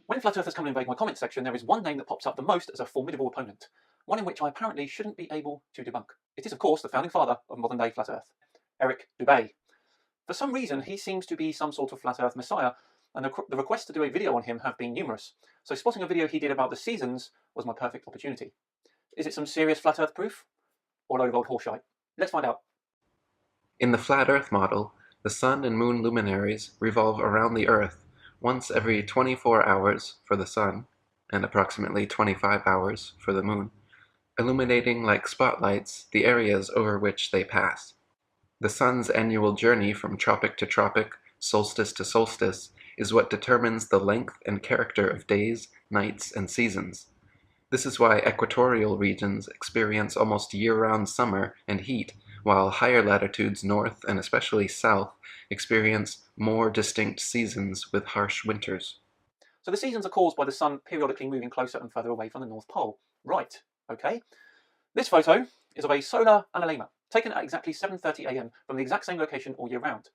When flat earthers come and invade my comment section, there is one name that pops up the most as a formidable opponent, one in which I apparently shouldn't be able to debunk. It is, of course, the founding father of modern-day flat earth, Eric Dubay. For some reason, he seems to be some sort of flat earth messiah, and the requests to do a video on him have been numerous, so spotting a video he did about the seasons was my perfect opportunity. Is it some serious flat earth proof, or a load of old horseshite? Let's find out. In the flat Earth model, the Sun and Moon luminaries revolve around the Earth once every 24 hours for the Sun and approximately 25 hours for the Moon, illuminating like spotlights the areas over which they pass. The Sun's annual journey from tropic to tropic, solstice to solstice, is what determines the length and character of days, nights, and seasons. This is why equatorial regions experience almost year-round summer and heat, while higher latitudes north and especially south experience more distinct seasons with harsh winters. So the seasons are caused by the Sun periodically moving closer and further away from the North Pole. Right, okay. This photo is of a solar anemometer, taken at exactly 7:30 AM from the exact same location all year round.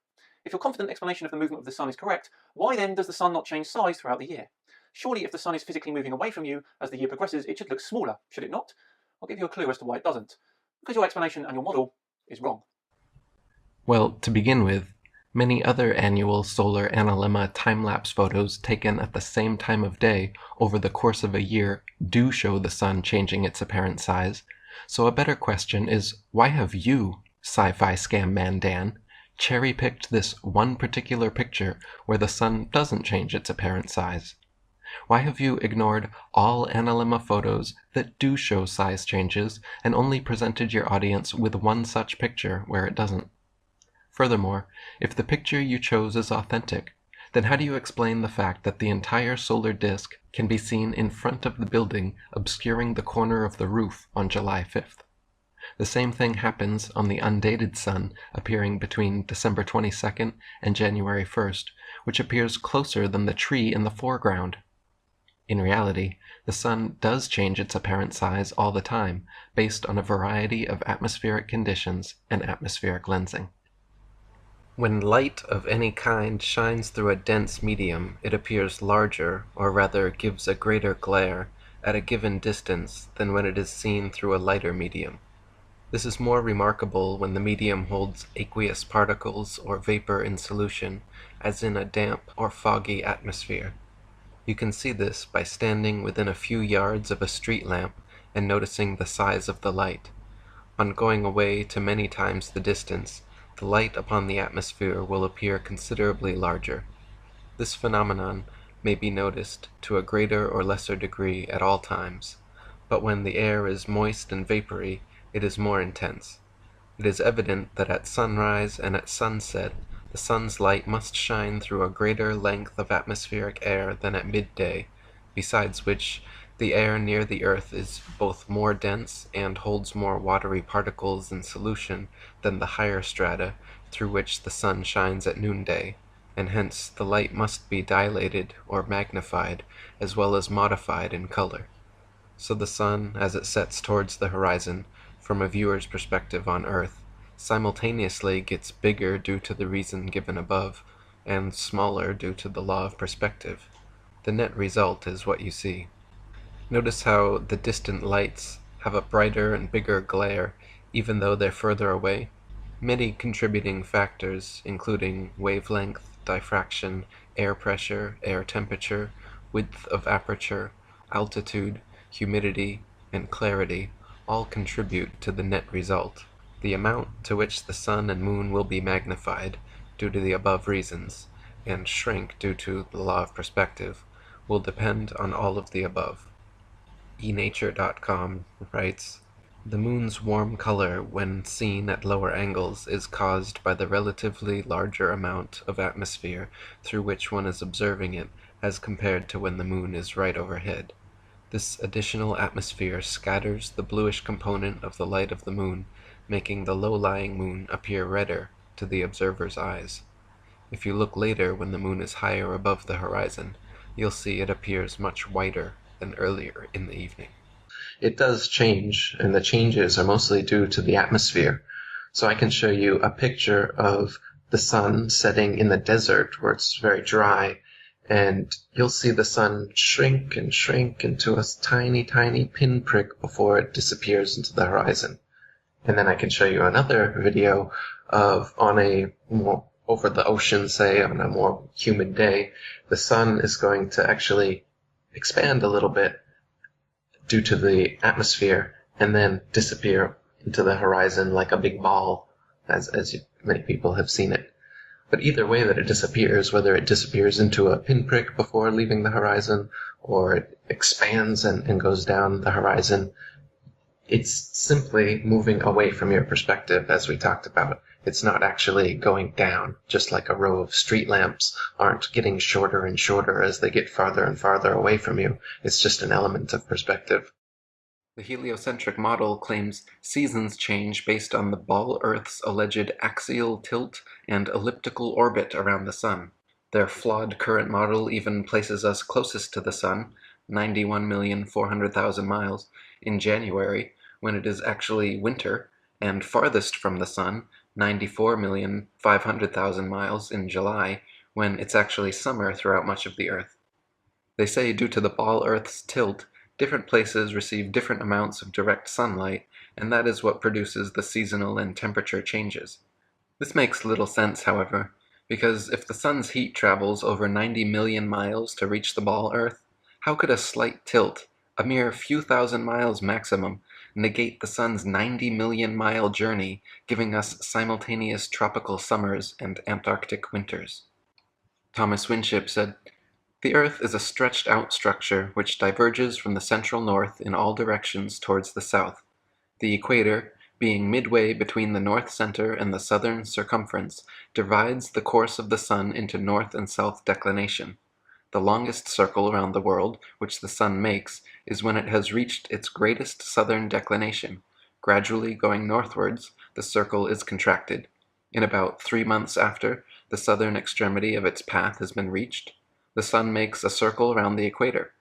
If your confident explanation of the movement of the Sun is correct, why then does the Sun not change size throughout the year? Surely if the Sun is physically moving away from you as the year progresses, it should look smaller, should it not? I'll give you a clue as to why it doesn't. Because your explanation and your model is wrong. Well, to begin with, many other annual solar anemometer time-lapse photos taken at the same time of day over the course of a year do show the Sun changing its apparent size, so a better question is, why have you, sci-fi scam man Dan, cherry-picked this one particular picture where the Sun doesn't change its apparent size? Why have you ignored all anemometer photos that do show size changes and only presented your audience with one such picture where it doesn't? Furthermore, if the picture you chose is authentic, then how do you explain the fact that the entire solar disk can be seen in front of the building obscuring the corner of the roof on July 5th? The same thing happens on the undated Sun appearing between December 22nd and January 1st, which appears closer than the tree in the foreground. In reality, the Sun does change its apparent size all the time, based on a variety of atmospheric conditions and atmospheric lensing. When light of any kind shines through a dense medium, it appears larger, or rather gives a greater glare, at a given distance than when it is seen through a lighter medium. This is more remarkable when the medium holds aqueous particles or vapor in solution, as in a damp or foggy atmosphere. You can see this by standing within a few yards of a street lamp and noticing the size of the light. On going away to many times the distance, the light upon the atmosphere will appear considerably larger. This phenomenon may be noticed to a greater or lesser degree at all times, but when the air is moist and vapory, it is more intense. It is evident that at sunrise and at sunset, the Sun's light must shine through a greater length of atmospheric air than at midday, besides which the air near the Earth is both more dense and holds more watery particles in solution than the higher strata through which the Sun shines at noonday, and hence the light must be dilated or magnified as well as modified in color. So the Sun, as it sets towards the horizon, from a viewer's perspective on Earth, simultaneously gets bigger due to the reason given above, and smaller due to the law of perspective. The net result is what you see. Notice how the distant lights have a brighter and bigger glare even though they're further away. Many contributing factors, including wavelength, diffraction, air pressure, air temperature, width of aperture, altitude, humidity, and clarity, all contribute to the net result. The amount to which the Sun and Moon will be magnified, due to the above reasons, and shrink due to the law of perspective, will depend on all of the above. eNature.com writes, "The Moon's warm color when seen at lower angles is caused by the relatively larger amount of atmosphere through which one is observing it as compared to when the Moon is right overhead. This additional atmosphere scatters the bluish component of the light of the Moon, making the low-lying Moon appear redder to the observer's eyes. If you look later when the Moon is higher above the horizon, you'll see it appears much whiter than earlier in the evening." It does change, and the changes are mostly due to the atmosphere. So I can show you a picture of the Sun setting in the desert where it's very dry, and you'll see the sun shrink and shrink into a tiny, tiny pinprick before it disappears into the horizon. And then I can show you another video of on a more over the ocean, say, on a more humid day, the sun is going to actually expand a little bit due to the atmosphere and then disappear into the horizon like a big ball, as many people have seen it. But either way that it disappears, whether it disappears into a pinprick before leaving the horizon or it expands and goes down the horizon, it's simply moving away from your perspective, as we talked about. It's not actually going down, just like a row of street lamps aren't getting shorter and shorter as they get farther and farther away from you. It's just an element of perspective. The heliocentric model claims seasons change based on the ball Earth's alleged axial tilt and elliptical orbit around the Sun. Their flawed current model even places us closest to the Sun, 91,400,000 miles, in January, when it is actually winter, and farthest from the Sun, 94,500,000 miles, in July, when it's actually summer throughout much of the Earth. They say due to the ball Earth's tilt, different places receive different amounts of direct sunlight, and that is what produces the seasonal and temperature changes. This makes little sense, however, because if the sun's heat travels over 90 million miles to reach the ball Earth, how could a slight tilt, a mere few thousand miles maximum, negate the sun's 90 million mile journey, giving us simultaneous tropical summers and Antarctic winters? Thomas Winship said, "The Earth is a stretched-out structure which diverges from the central north in all directions towards the south. The equator, being midway between the north center and the southern circumference, divides the course of the sun into north and south declination. The longest circle around the world which the sun makes is when it has reached its greatest southern declination. Gradually going northwards, the circle is contracted. In about 3 months after the southern extremity of its path has been reached, the sun makes a circle round the equator.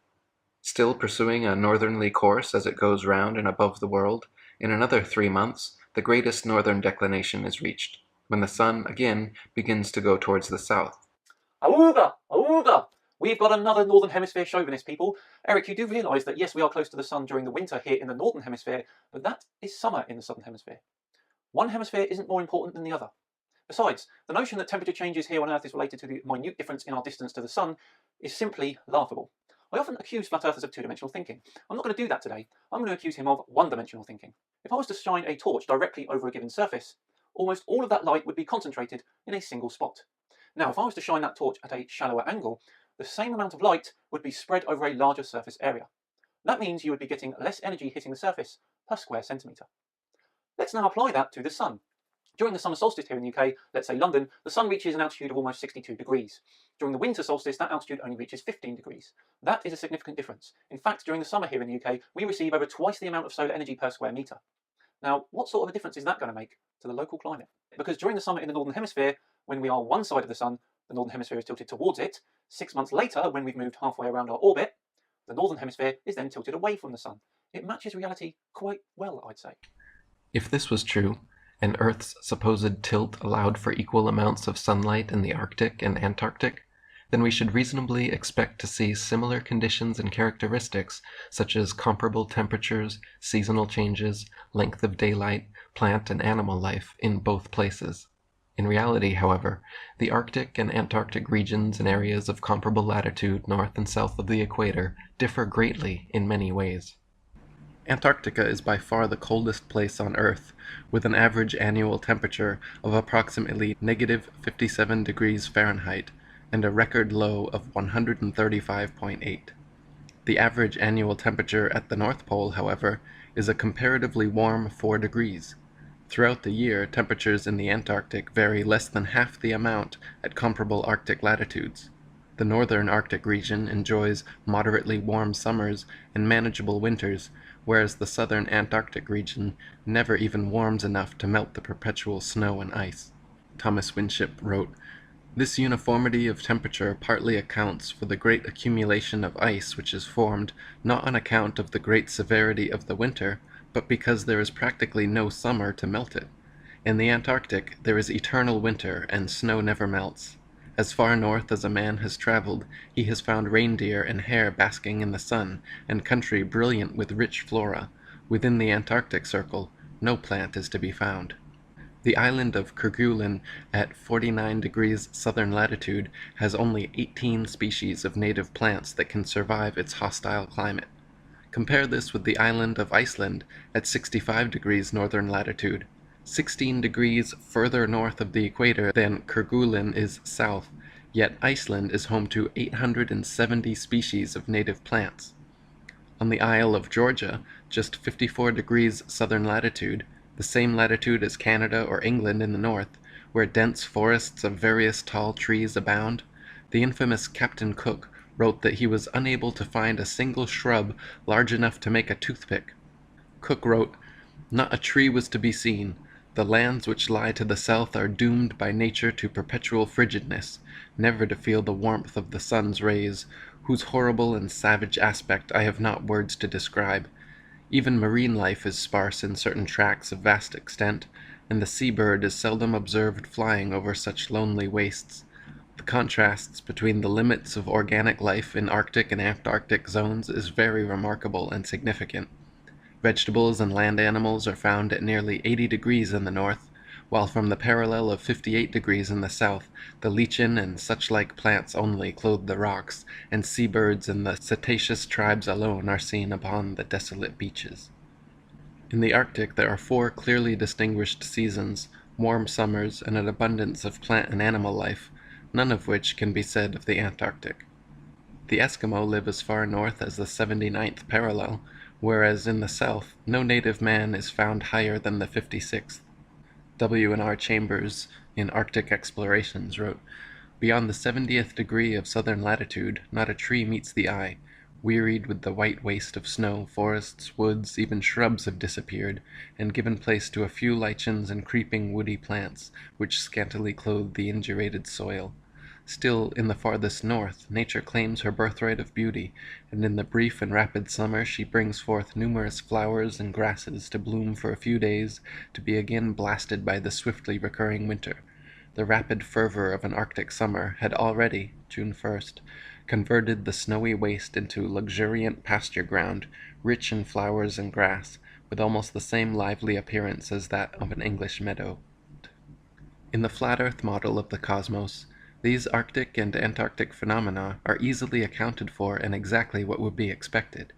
Still pursuing a northerly course as it goes round and above the world, in another 3 months the greatest northern declination is reached, when the sun again begins to go towards the south." Auga! Auga! We've got another Northern Hemisphere chauvinist, people. Eric, you do realise that yes, we are close to the sun during the winter here in the Northern Hemisphere, but that is summer in the Southern Hemisphere. One hemisphere isn't more important than the other. Besides, the notion that temperature changes here on Earth is related to the minute difference in our distance to the sun is simply laughable. I often accuse flat earthers of two-dimensional thinking. I'm not going to do that today. I'm going to accuse him of one-dimensional thinking. If I was to shine a torch directly over a given surface, almost all of that light would be concentrated in a single spot. Now, if I was to shine that torch at a shallower angle, the same amount of light would be spread over a larger surface area. That means you would be getting less energy hitting the surface per square centimetre. Let's now apply that to the sun. During the summer solstice here in the UK, let's say London, the sun reaches an altitude of almost 62 degrees. During the winter solstice, that altitude only reaches 15 degrees. That is a significant difference. In fact, during the summer here in the UK, we receive over twice the amount of solar energy per square metre. Now, what sort of a difference is that going to make to the local climate? Because during the summer in the Northern Hemisphere, when we are one side of the sun, the Northern Hemisphere is tilted towards it. 6 months later, when we've moved halfway around our orbit, the Northern Hemisphere is then tilted away from the sun. It matches reality quite well, I'd say. If this was true, and Earth's supposed tilt allowed for equal amounts of sunlight in the Arctic and Antarctic, then we should reasonably expect to see similar conditions and characteristics, such as comparable temperatures, seasonal changes, length of daylight, plant and animal life in both places. In reality, however, the Arctic and Antarctic regions and areas of comparable latitude north and south of the equator differ greatly in many ways. Antarctica is by far the coldest place on Earth, with an average annual temperature of approximately -57 degrees Fahrenheit and a record low of 135.8. The average annual temperature at the North Pole, however, is a comparatively warm 4 degrees. Throughout the year, temperatures in the Antarctic vary less than half the amount at comparable Arctic latitudes. The northern Arctic region enjoys moderately warm summers and manageable winters, whereas the southern Antarctic region never even warms enough to melt the perpetual snow and ice. Thomas Winship wrote, "This uniformity of temperature partly accounts for the great accumulation of ice which is formed, not on account of the great severity of the winter, but because there is practically no summer to melt it. In the Antarctic there is eternal winter, and snow never melts. As far north as a man has traveled, he has found reindeer and hare basking in the sun, and country brilliant with rich flora. Within the Antarctic Circle, no plant is to be found. The island of Kerguelen at 49 degrees southern latitude has only 18 species of native plants that can survive its hostile climate. Compare this with the island of Iceland at 65 degrees northern latitude, 16 degrees further north of the equator than Kerguelen is south, yet Iceland is home to 870 species of native plants. On the Isle of Georgia, just 54 degrees southern latitude, the same latitude as Canada or England in the north, where dense forests of various tall trees abound, the infamous Captain Cook wrote that he was unable to find a single shrub large enough to make a toothpick. Cook wrote, "Not a tree was to be seen. The lands which lie to the south are doomed by nature to perpetual frigidness, never to feel the warmth of the sun's rays, whose horrible and savage aspect I have not words to describe. Even marine life is sparse in certain tracts of vast extent, and the sea-bird is seldom observed flying over such lonely wastes. The contrasts between the limits of organic life in Arctic and Antarctic zones is very remarkable and significant. Vegetables and land animals are found at nearly 80 degrees in the north, while from the parallel of 58 degrees in the south, the lichen and such-like plants only clothe the rocks, and seabirds and the cetaceous tribes alone are seen upon the desolate beaches. In the Arctic there are 4 clearly distinguished seasons, warm summers, and an abundance of plant and animal life, none of which can be said of the Antarctic. The Eskimo live as far north as the 79th parallel, whereas in the south no native man is found higher than the 56th. W.N.R. Chambers, in Arctic Explorations, wrote, "Beyond the 70th degree of southern latitude, not a tree meets the eye. Wearied with the white waste of snow, forests, woods, even shrubs have disappeared, and given place to a few lichens and creeping woody plants, which scantily clothe the indurated soil. Still, in the farthest north, nature claims her birthright of beauty, and in the brief and rapid summer she brings forth numerous flowers and grasses to bloom for a few days, to be again blasted by the swiftly recurring winter. The rapid fervor of an Arctic summer had already, June 1st, converted the snowy waste into luxuriant pasture ground, rich in flowers and grass, with almost the same lively appearance as that of an English meadow." In the flat earth model of the cosmos, these Arctic and Antarctic phenomena are easily accounted for and exactly what would be expected.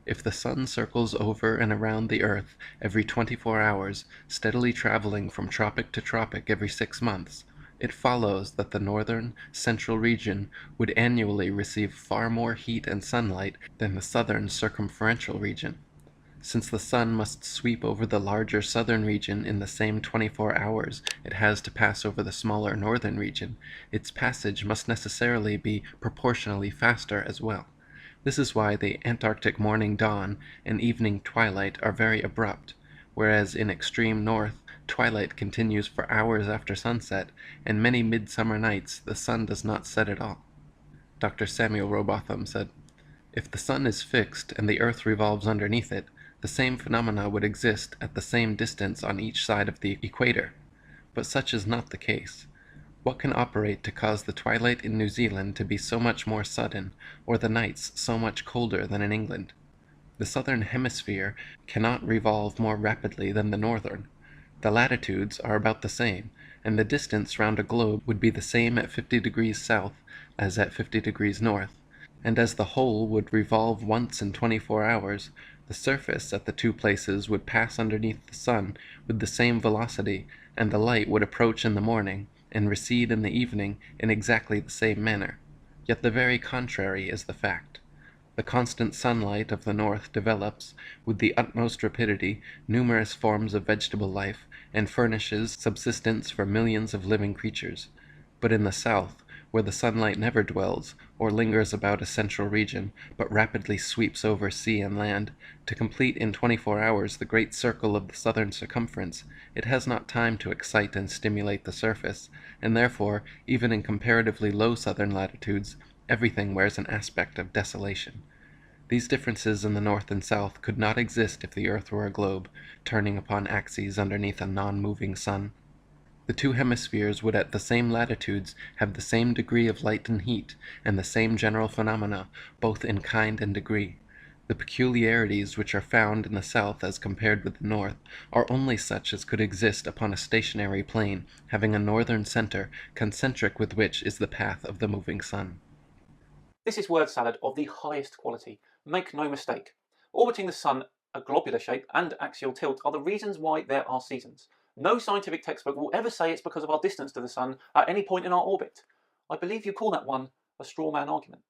If the sun circles over and around the earth every 24 hours, steadily traveling from tropic to tropic every 6 months, it follows that the northern, central region would annually receive far more heat and sunlight than the southern circumferential region. Since the sun must sweep over the larger southern region in the same 24 hours it has to pass over the smaller northern region, its passage must necessarily be proportionally faster as well. This is why the Antarctic morning dawn and evening twilight are very abrupt, whereas in extreme north, twilight continues for hours after sunset, and many midsummer nights the sun does not set at all. Dr. Samuel Robotham said, "If the sun is fixed and the earth revolves underneath it, the same phenomena would exist at the same distance on each side of the equator. But such is not the case. What can operate to cause the twilight in New Zealand to be so much more sudden, or the nights so much colder than in England? The southern hemisphere cannot revolve more rapidly than the northern. The latitudes are about the same, and the distance round a globe would be the same at 50 degrees south as at 50 degrees north, and as the whole would revolve once in 24 hours, the surface at the 2 places would pass underneath the sun with the same velocity, and the light would approach in the morning, and recede in the evening in exactly the same manner. Yet the very contrary is the fact. The constant sunlight of the north develops, with the utmost rapidity, numerous forms of vegetable life, and furnishes subsistence for millions of living creatures. But in the south, where the sunlight never dwells, or lingers about a central region, but rapidly sweeps over sea and land, to complete in 24 hours the great circle of the southern circumference, it has not time to excite and stimulate the surface, and therefore, even in comparatively low southern latitudes, everything wears an aspect of desolation. These differences in the north and south could not exist if the earth were a globe, turning upon axes underneath a non-moving sun. The two hemispheres would at the same latitudes have the same degree of light and heat, and the same general phenomena, both in kind and degree. The peculiarities which are found in the south as compared with the north are only such as could exist upon a stationary plane, having a northern center, concentric with which is the path of the moving sun. This is word salad of the highest quality. Make no mistake. Orbiting the sun, a globular shape, and axial tilt are the reasons why there are seasons. No scientific textbook will ever say it's because of our distance to the sun at any point in our orbit. I believe you call that one a straw man argument.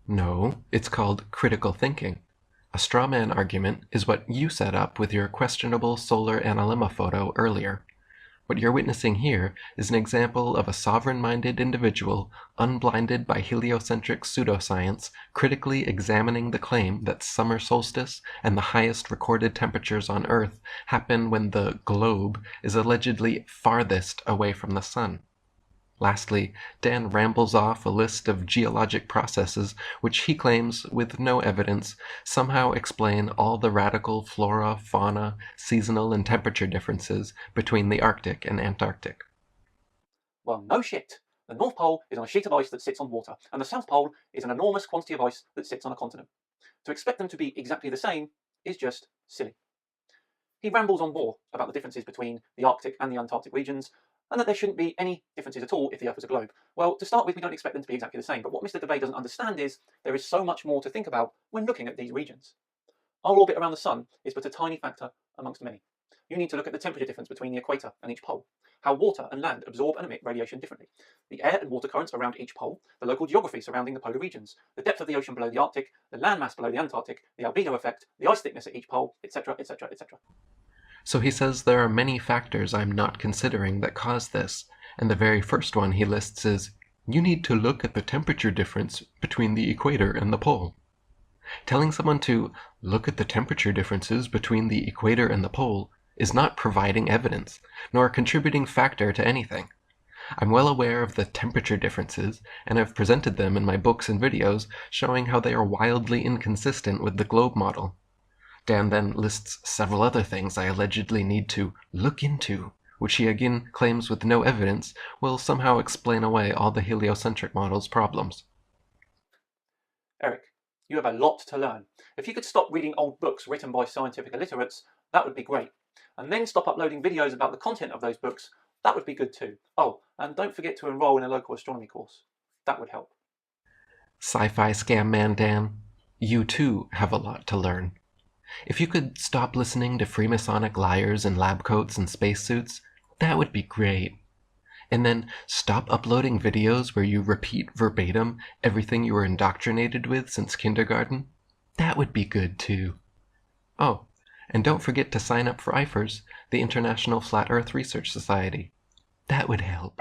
No, it's called critical thinking. A straw man argument is what you set up with your questionable solar analemma photo earlier. What you're witnessing here is an example of a sovereign-minded individual, unblinded by heliocentric pseudoscience, critically examining the claim that summer solstice and the highest recorded temperatures on Earth happen when the globe is allegedly farthest away from the sun. Lastly, Dan rambles off a list of geologic processes which he claims, with no evidence, somehow explain all the radical flora, fauna, seasonal and temperature differences between the Arctic and Antarctic. Well, no shit. The North Pole is on a sheet of ice that sits on water, and the South Pole is an enormous quantity of ice that sits on a continent. To expect them to be exactly the same is just silly. He rambles on more about the differences between the Arctic and the Antarctic regions, and that there shouldn't be any differences at all if the Earth was a globe. Well, to start with, we don't expect them to be exactly the same, but what Mr. Dubay doesn't understand is there is so much more to think about when looking at these regions. Our orbit around the Sun is but a tiny factor amongst many. You need to look at the temperature difference between the equator and each pole, how water and land absorb and emit radiation differently, the air and water currents around each pole, the local geography surrounding the polar regions, the depth of the ocean below the Arctic, the landmass below the Antarctic, the albedo effect, the ice thickness at each pole, etc., etc., etc. So he says there are many factors I'm not considering that cause this, and the very first one he lists is, you need to look at the temperature difference between the equator and the pole. Telling someone to look at the temperature differences between the equator and the pole is not providing evidence, nor a contributing factor to anything. I'm well aware of the temperature differences, and have presented them in my books and videos showing how they are wildly inconsistent with the globe model. Dan then lists several other things I allegedly need to look into, which he again claims with no evidence will somehow explain away all the heliocentric model's problems. Eric, you have a lot to learn. If you could stop reading old books written by scientific illiterates, that would be great. And then stop uploading videos about the content of those books, that would be good too. Oh, and don't forget to enroll in a local astronomy course. That would help. Sci-fi scam man Dan, you too have a lot to learn. If you could stop listening to Freemasonic liars in lab coats and spacesuits, that would be great. And then stop uploading videos where you repeat verbatim everything you were indoctrinated with since kindergarten. That would be good too. Oh, and don't forget to sign up for IFRS, the International Flat Earth Research Society. That would help.